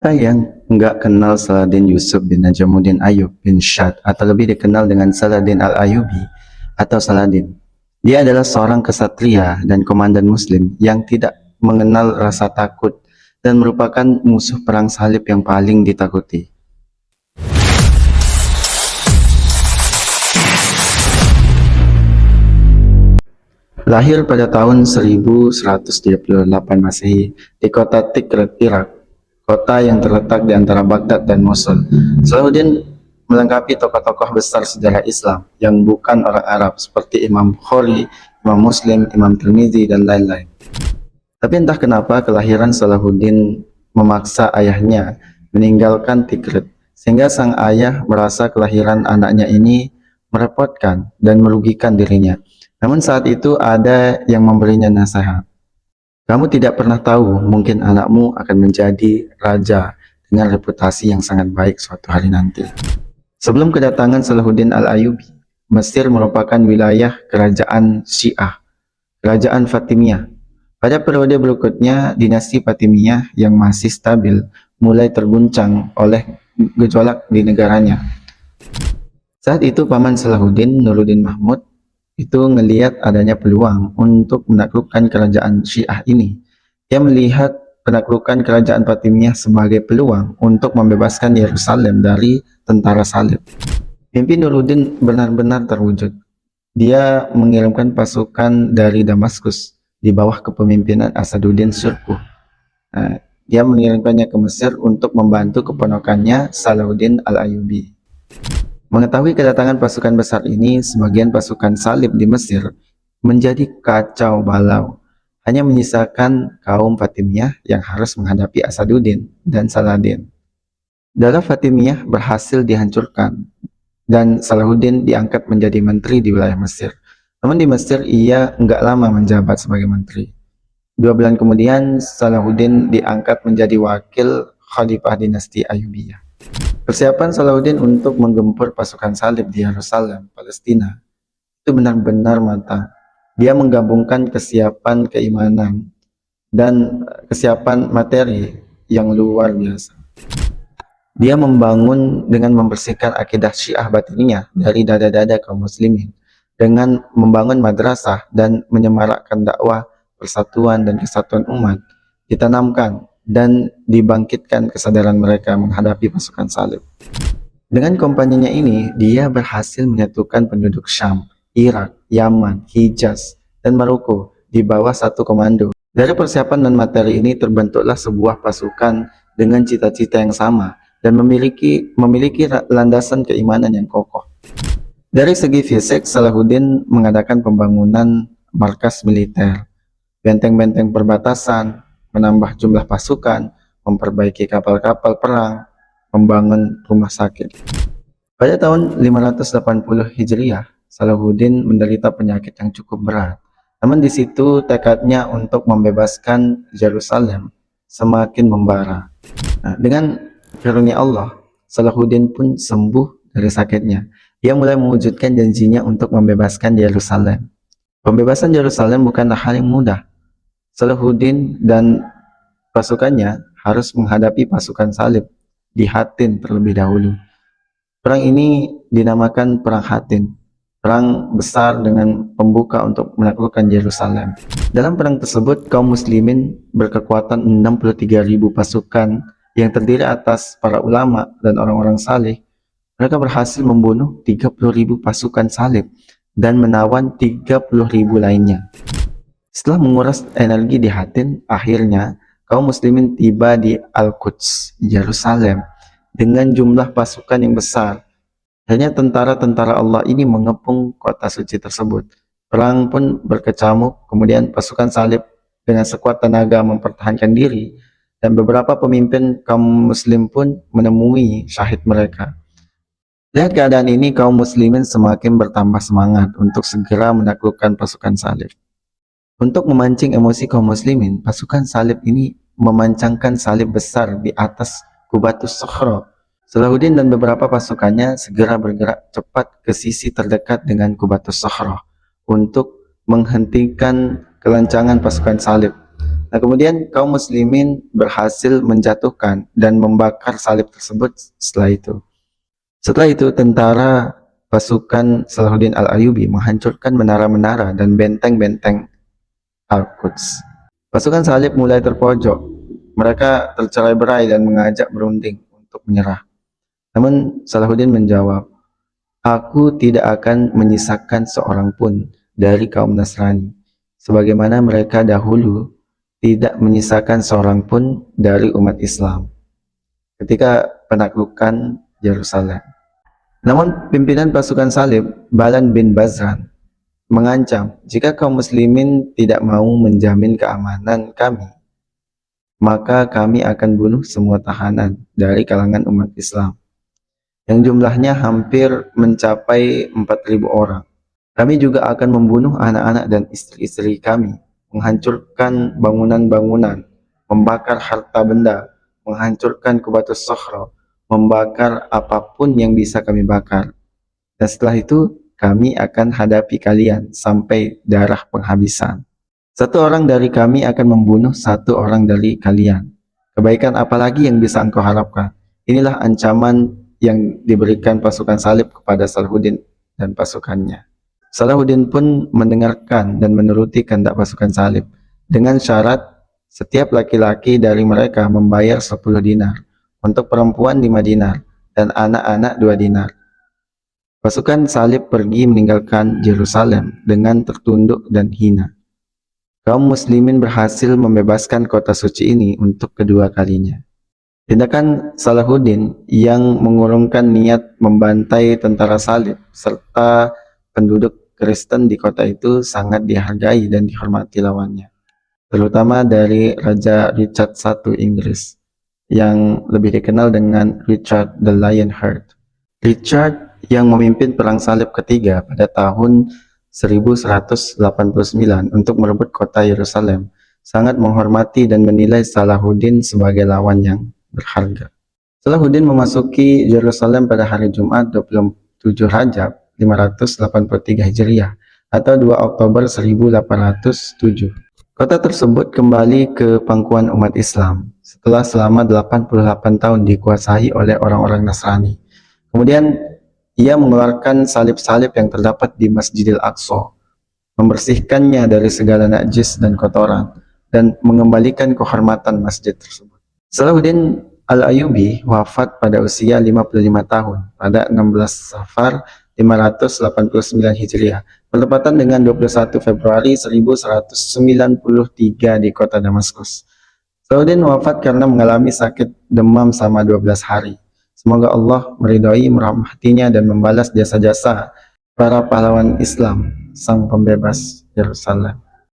Kita yang nggak kenal Saladin Yusuf bin Najamuddin Ayub bin Syad atau lebih dikenal dengan Saladin Al-Ayubi atau Saladin. Dia adalah seorang kesatria dan komandan muslim yang tidak mengenal rasa takut dan merupakan musuh perang salib yang paling ditakuti. Lahir pada tahun 1138 Masehi di kota Tikrit, Irak, kota yang terletak di antara Baghdad dan Mosul. Salahuddin melengkapi tokoh-tokoh besar sejarah Islam yang bukan orang Arab seperti Imam Bukhari, Imam Muslim, Imam Tirmizi, dan lain-lain. Tapi entah kenapa kelahiran Salahuddin memaksa ayahnya meninggalkan Tikrit, sehingga sang ayah merasa kelahiran anaknya ini merepotkan dan merugikan dirinya. Namun saat itu ada yang memberinya nasihat. Kamu tidak pernah tahu, mungkin anakmu akan menjadi raja dengan reputasi yang sangat baik suatu hari nanti. Sebelum kedatangan Salahuddin Al-Ayubi, Mesir merupakan wilayah kerajaan Syiah, kerajaan Fatimiyah. Pada periode berikutnya, dinasti Fatimiyah yang masih stabil mulai terguncang oleh gejolak di negaranya. Saat itu paman Salahuddin, Nuruddin Mahmud, itu ngelihat adanya peluang untuk menaklukkan kerajaan Syiah ini. Dia melihat penaklukan kerajaan Fatimiyah sebagai peluang untuk membebaskan Yerusalem dari tentara salib. Mimpi Nuruddin benar-benar terwujud. Dia mengirimkan pasukan dari Damaskus di bawah kepemimpinan Asaduddin Syirkuh. Dia mengirimkannya ke Mesir untuk membantu keponakannya Salahuddin Al-Ayubi. Mengetahui kedatangan pasukan besar ini, sebagian pasukan salib di Mesir menjadi kacau balau. Hanya menyisakan kaum Fatimiyah yang harus menghadapi Asaduddin dan Saladin. Daulah Fatimiyah berhasil dihancurkan dan Salahuddin diangkat menjadi menteri di wilayah Mesir. Namun di Mesir ia enggak lama menjabat sebagai menteri. 2 bulan kemudian Salahuddin diangkat menjadi wakil khalifah dinasti Ayyubiyah. Persiapan Salahuddin untuk menggempur pasukan salib di Yerusalem, Palestina, itu benar-benar matang. Dia menggabungkan kesiapan keimanan dan kesiapan materi yang luar biasa. Dia membangun dengan membersihkan akidah Syiah Batiniyah dari dada-dada kaum muslimin, dengan membangun madrasah dan menyemarakkan dakwah persatuan dan kesatuan umat, ditanamkan dan dibangkitkan kesadaran mereka menghadapi pasukan salib. Dengan kompaninya ini, dia berhasil menyatukan penduduk Syam, Irak, Yaman, Hijaz, dan Maroko di bawah satu komando. Dari persiapan dan materi ini terbentuklah sebuah pasukan dengan cita-cita yang sama dan memiliki landasan keimanan yang kokoh. Dari segi fisik, Salahuddin mengadakan pembangunan markas militer, benteng-benteng perbatasan, menambah jumlah pasukan, memperbaiki kapal-kapal perang, membangun rumah sakit. Pada tahun 580 Hijriah, Salahuddin menderita penyakit yang cukup berat. Namun di situ tekadnya untuk membebaskan Yerusalem semakin membara. Dengan karunia Allah, Salahuddin pun sembuh dari sakitnya. Dia mulai mewujudkan janjinya untuk membebaskan Yerusalem. Pembebasan Yerusalem bukanlah hal yang mudah. Salahuddin dan pasukannya harus menghadapi pasukan salib di Hattin terlebih dahulu. Perang ini dinamakan Perang Hattin, perang besar dengan pembuka untuk menaklukkan Yerusalem. Dalam perang tersebut, kaum muslimin berkekuatan 63.000 pasukan yang terdiri atas para ulama dan orang-orang saleh. Mereka berhasil membunuh 30.000 pasukan salib dan menawan 30.000 lainnya. Setelah menguras energi di Hattin, akhirnya kaum muslimin tiba di Al-Quds, Yerusalem, dengan jumlah pasukan yang besar. Hanya tentara-tentara Allah ini mengepung kota suci tersebut. Perang pun berkecamuk, kemudian pasukan salib dengan sekuat tenaga mempertahankan diri, dan beberapa pemimpin kaum muslim pun menemui syahid mereka. Lihat keadaan ini, kaum muslimin semakin bertambah semangat untuk segera menaklukkan pasukan salib. Untuk memancing emosi kaum muslimin, pasukan salib ini memancangkan salib besar di atas Qubatus Sokhro. Salahuddin dan beberapa pasukannya segera bergerak cepat ke sisi terdekat dengan Qubatus Sokhro untuk menghentikan kelancangan pasukan salib. Nah, kemudian kaum muslimin berhasil menjatuhkan dan membakar salib tersebut setelah itu. Setelah itu, tentara pasukan Salahuddin Al-Ayyubi menghancurkan menara-menara dan benteng-benteng Al-Quds. Pasukan salib mulai terpojok. Mereka tercerai-berai dan mengajak berunding untuk menyerah. Namun Salahuddin menjawab, "Aku tidak akan menyisakan seorang pun dari kaum Nasrani, sebagaimana mereka dahulu tidak menyisakan seorang pun dari umat Islam ketika penaklukan Yerusalem." Namun pimpinan pasukan salib, Balan bin Bazran, mengancam, jika kaum muslimin tidak mau menjamin keamanan kami, maka kami akan bunuh semua tahanan dari kalangan umat Islam, yang jumlahnya hampir mencapai 4.000 orang. Kami juga akan membunuh anak-anak dan istri-istri kami, menghancurkan bangunan-bangunan, membakar harta benda, menghancurkan Qubatus Sokhro, membakar apapun yang bisa kami bakar. Dan setelah itu, kami akan hadapi kalian sampai darah penghabisan. Satu orang dari kami akan membunuh satu orang dari kalian. Kebaikan apalagi yang bisa engkau harapkan? Inilah ancaman yang diberikan pasukan salib kepada Salahuddin dan pasukannya. Salahuddin pun mendengarkan dan menuruti kehendak pasukan salib dengan syarat setiap laki-laki dari mereka membayar 10 dinar, untuk perempuan 5 dinar, dan anak-anak 2 dinar. Pasukan salib pergi meninggalkan Yerusalem dengan tertunduk dan hina. Kaum muslimin berhasil membebaskan kota suci ini untuk kedua kalinya. Tindakan Salahuddin yang mengurungkan niat membantai tentara salib serta penduduk Kristen di kota itu sangat dihargai dan dihormati lawannya, terutama dari Raja Richard I Inggris yang lebih dikenal dengan Richard the Lionheart. Richard yang memimpin perang salib ketiga pada tahun 1189 untuk merebut kota Yerusalem sangat menghormati dan menilai Salahuddin sebagai lawan yang berharga. Salahuddin memasuki Yerusalem pada hari Jumat 27 Rajab 583 Hijriah atau 2 Oktober 1807. Kota tersebut kembali ke pangkuan umat Islam setelah selama 88 tahun dikuasai oleh orang-orang Nasrani. Kemudian ia mengeluarkan salib-salib yang terdapat di Masjidil Aqsa, membersihkannya dari segala najis dan kotoran, dan mengembalikan kehormatan masjid tersebut. Salahuddin Al-Ayyubi wafat pada usia 55 tahun pada 16 Safar 589 Hijriah, bertepatan dengan 21 Februari 1193 di kota Damaskus. Salahuddin wafat karena mengalami sakit demam selama 12 hari. Semoga Allah meridhai, merahmatinya, dan membalas jasa-jasa para pahlawan Islam, sang pembebas Yerusalem.